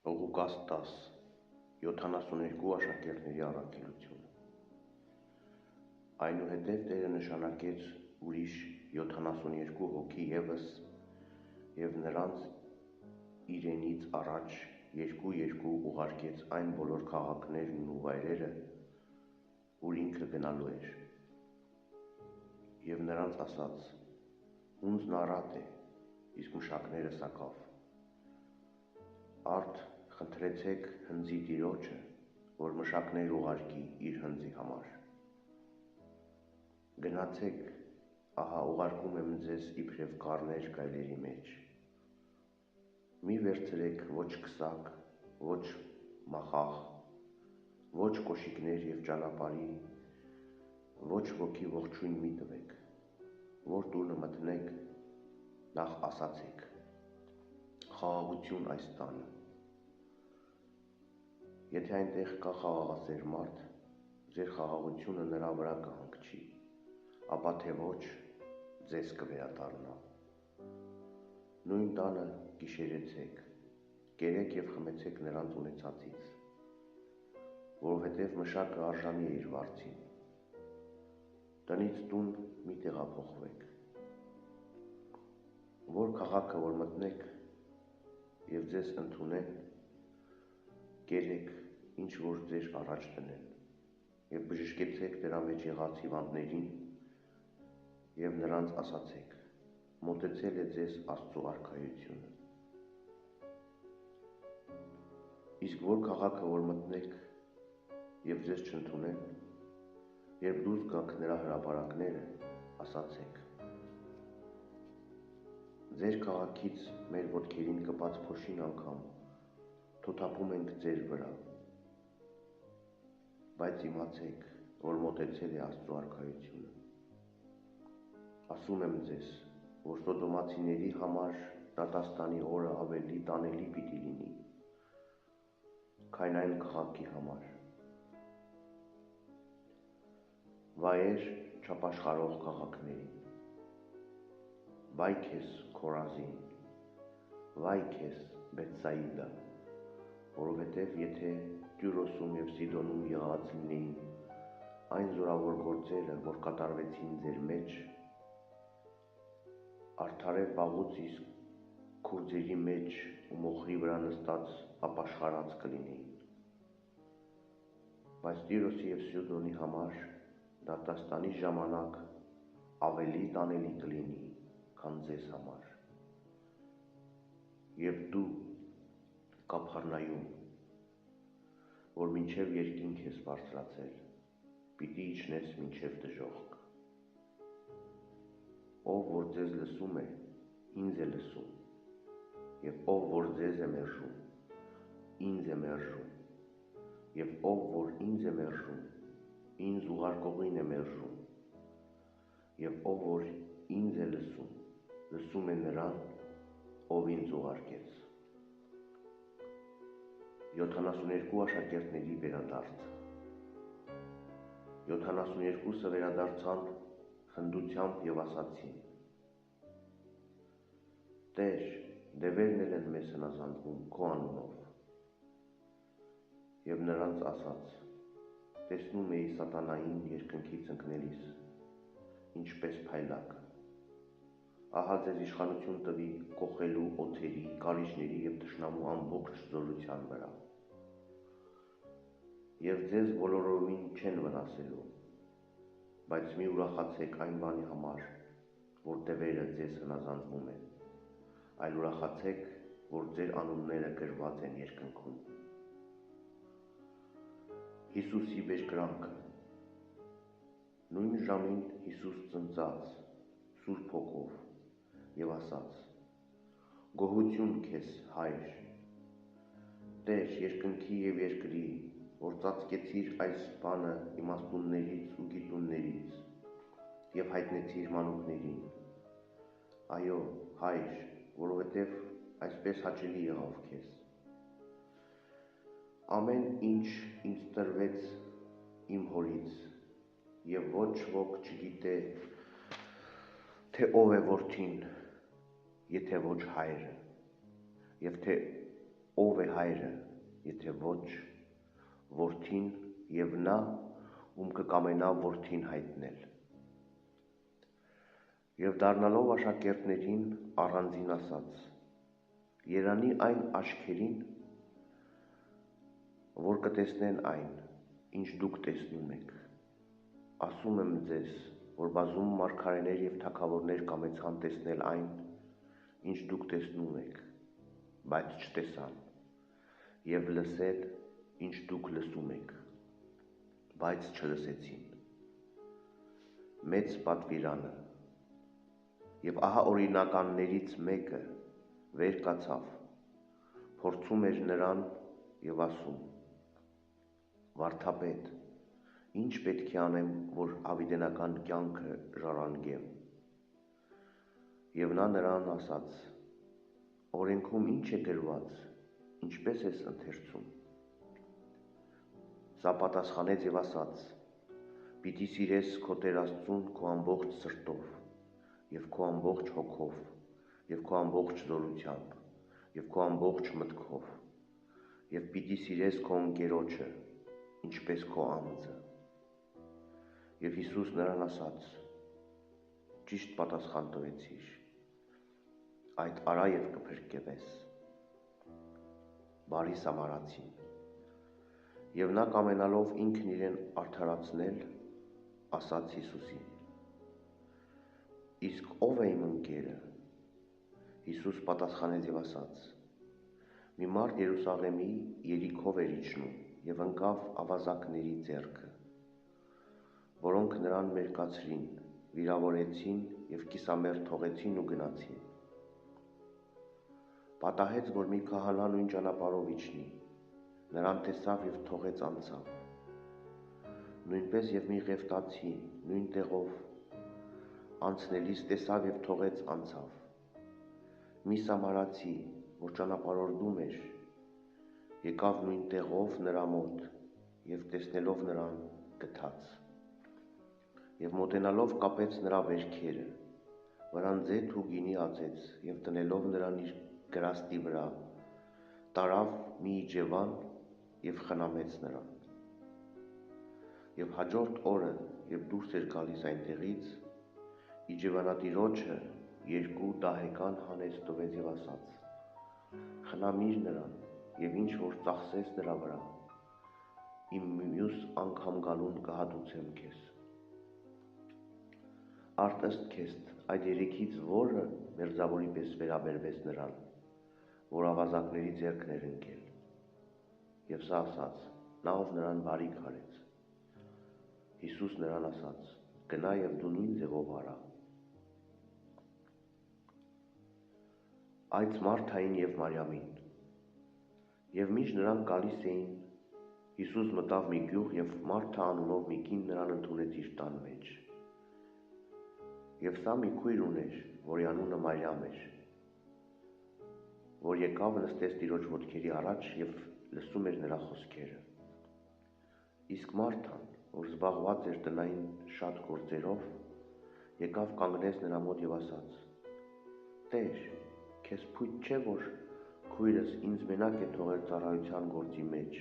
Ղուկաս 10. 72 աշակերտների առաքելությունը։ Այնուհետև Տերը նշանակեց ուրիշ 72 հոգի ևս և նրանց իրենից առաջ երկու ուղարկեց այն բոլոր քաղաքներն ու վայրերը, ուր ինքը գնալու էր։ Եվ նրանց ասաց. հունձն առատ է, իսկ մշակները սակավ։ Արդ խնդրեցեք հնձի Տիրոջը, որ մշակներ ուղարկի իր հնձի համար։ Գնացեք, ահա ուղարկում եմ ձեզ իբրև կառներ գայլերի մեջ։ Մի վերցրեք ոչ քսակ, ոչ մախախ, ոչ կոշիկներ և ճանապարհի, ոչ ոգի ողջույն մի տվեք, որ տունը մտնեք, նախ ասացեք. խաղաղություն այս տանը։ Եթե այնտեղ կա խաղաղասեր մարդ, ձեր խաղաղությունը նրա վրա կհանգչի, ապա թե ոչ, ձեզ կվերադառնա։ Նույն տանը գիշերեցեք, կերեք և խմեցեք նրանց ունեցածից, որովհետև մշակը արժանի է իր վարձին։ Տնից տուն մի տեղափոխվեք։ Որ քաղաքը որ մտնեք և ձեզ ընդունեն, կերեք, ինչ որ ձեր առաջ տնեն, և բժշկեցեք դրա մեջ եղած հիվանդներին և նրանց ասացեք. մոտեցել է ձեզ Աստծու արքայությունը։ Իսկ որ քաղաքը որ մտնեք և ձեզ չընդունեն, երբ դուրս գաք նրա հրապարակները, ասացեք. ձեր քաղաքից մեր ոտքերին կպած փոշին անգամ թոթափում ենք ձեր վրա, բայց իմացեք, որ մոտեցել է Աստծու արքայությունը։ Ասում եմ ձեզ, որ Սոդոմացիների համար դատաստանի օրը ավելի տանելի պիտի լինի, քան այն քաղաքի համար։ Վայեր չապաշխարող քաղաքներին։ Վայ քեզ Քորազին, վայ քեզ Բեթսայիդա, որովհետև եթե Տյուրոսում և Սիդոնում եղած լինեին այն զորավոր գործերը, որ կատարվեցին ձեր մեջ, արդարև վաղուց իսկ քուրձերի մեջ ու մոխրի վրա նստած ապաշխարած կլինեին։ Բայց Տիրոսի և Սիդոնի համար դատաստանի ժամանակ ավելի տանելի կլինի, քան ձեզ համար։ Եվ դու, Կափառնայում, որ մինչև երկինք ես բարձրացել, պիտի իջնես մինչև դժոխք։ Ով որ ձեզ լսում է, ինձ է լսում, և ով որ ձեզ է մերժում, ինձ է մերժում, և ով որ ինձ է մերժում, ինձ ուղարկողին է մերժում, և ով որ ինձ է լսում, լսում է նրան, ով ինձ ուղարկեց։ 72 աշակերտների վերադարձը։ 72-ը վերադարձան խնդությամբ և ասացին. Տեր, դևերն էլ են մեզ հնազանդվում քո անունով։ Եվ նրանց ասաց. տեսնում էի սատանային երկնքից ընկնելիս, ինչպես փայլակ։ Ահա ձեզ իշխանություն տվի կոխելու օձերի, կարիճների և թշնամու ամբողջ զորության վրա։ Եվ ձեզ բոլորովին չեն վնասելու, բայց մի ուրախացեք այն բանի համար, որ դևերը ձեզ հնազանդվում են, այլ ուրախացեք, որ ձեր անունները գրված են երկնքում։ Հիսուսի բերկրանքը։ Նույն ժամին Հիսուս ծնծաց Սուրբ Հոգով և ասաց. գոհություն քեզ, Հայր, Տեր երկնքի և երկրի, որ ծածկեցիր այս բանը իմաստուններից ու գիտուններից և հայտնեցիր մանուկներին։ Այո, Հայր, որովհետև այսպես հաճելի եղավ քեզ։ Ամեն ինչ ինձ տրվեց իմ Հորից, և ոչ ոք չգիտե, թե ով է Որդին, եթե ոչ Հայրը, և թե ով է հայրը, եթե ոչ որդին և նա, ում կկամենա որդին հայտնել։ Եվ դառնալով աշակերտներին առանձին ասաց. երանի այն աչքերին, որ կտեսնեն այն, ինչ դուք տեսնում եք։ Ասում եմ ձեզ, որ բազում մարգարեներ և թագավորներ կամեցան տեսնել այն, ինչ դուք տեսնում եք, բայց չտեսան, և լսել, ինչ դուք լսում եք, բայց չլսեցին։ Մեծ պատվիրանը։ Եվ ահա օրինականներից մեկը վեր կացավ, փորձում էր նրան և ասում. «Վարդապետ, ինչ պետք է անեմ, որ հավիտենական կյանքը ժառանգեմ»։ Եվ նա նրան ասաց. «Օրենքում ինչ է գրված, ինչպես ես ընթերցում»։ Սա պատասխանեց և ասաց. «Պիտի սիրես քո Տեր Աստծուն քո ամբողջ սրտով, և քո ամբողջ հոգով, և քո ամբողջ զորությամբ, և քո ամբողջ մտքով, և պիտի սիրես քո ընկերոջը, ինչպես քո անձը»։ Եվ Հիսուս նրան ասաց. «Ճիշտ պատասխան տվեցիր, այդ արա և կփրկվես»։ Բարի Սամարացին։ Եվ նա կամենալով ինքն իրեն արդարացնել, ասաց Հիսուսին. «Իսկ ո՞վ է իմ ընկերը»։ Հիսուս պատասխանեց և ասաց. «Մի մարդ Երուսաղեմի Երիքով էր իջնում և ընկավ ավազակների ձեռքը, որոնք նրան մերկացրին, վիրավորեցին և կիսամերկ թողեցին ու գնացին։ Պատահեց, որ մի քահանա նույն ճանապարհով իջնի, նրան տեսավ և թողեց անցավ։ Նույնպես և մի Ղևտացի նույն տեղով անցնելիս տեսավ և թողեց անցավ։ Մի Սամարացի, որ ճանապարհորդում էր, եկավ նույն տեղով նրա մոտ և տեսնելով նրան գթաց։ Եվ մոտենալով կապեց նրա վերքերը, վրան ձեթ ու գինի ածեց և դնելով նրան իր գրաստի վրա, տարավ մի իջևան և խնամեց նրան։ Եվ հաջորդ օրը, երբ դուրս էր գալիս այնտեղից, իջևանատիրոջը երկու դահեկան հանեց տվեց և ասաց. «Խնամիր նրան և ինչ որ ծախսես նրա վրա, իմ մյուս անգամ գալուն կհատուցեմ քեզ»։ Արդ ըստ քեզ այդ երեքից ո՞րը մերձավորի պես վերաբերվեց նրան, որ ավազակների ձեռքն էր ընկել։ Եվ սա ասաց, նա ով նրան բարիք արեց։ Հիսուս նրան ասաց. «Գնա և դու նույն ձևով արա»։ Այդ Մարթային և Մարիամին։ Եվ մինչ նրանք գալիս էին, Հիսուս մտավ մի գյուղ և Մարթա անունով մի կին նրան ընդունեց իր տան մեջ։ Եվ սա մի քույր ուներ, որի անունը Մարիամ էր, որ եկավ նստեց Տիրոջ ոտքերի առաջ և լսում էր նրա խոսքերը։ Իսկ Մարթան, որ զբաղված էր տնային շատ գործերով, եկավ կանգնեց նրա մոտ և ասաց. «Տեր, քեզ փույթ չէ, որ քույրս ինձ մենակ է թողել ծառայության գործի մեջ,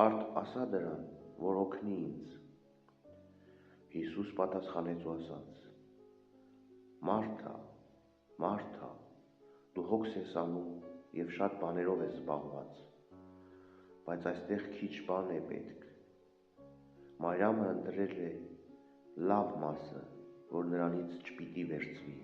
արդ ասա դրան, որ օգնի ինձ»։ Հիսուս պատասխանեց ու ասաց. «Մարթա, Մարթա, դու հոգս ես անում և շատ բաներով ես զբաղված, բայց այստեղ քիչ բան է պետք։ Մարիամը ընտրել է լավ մասը, որ նրանից չպիտի վերցվի։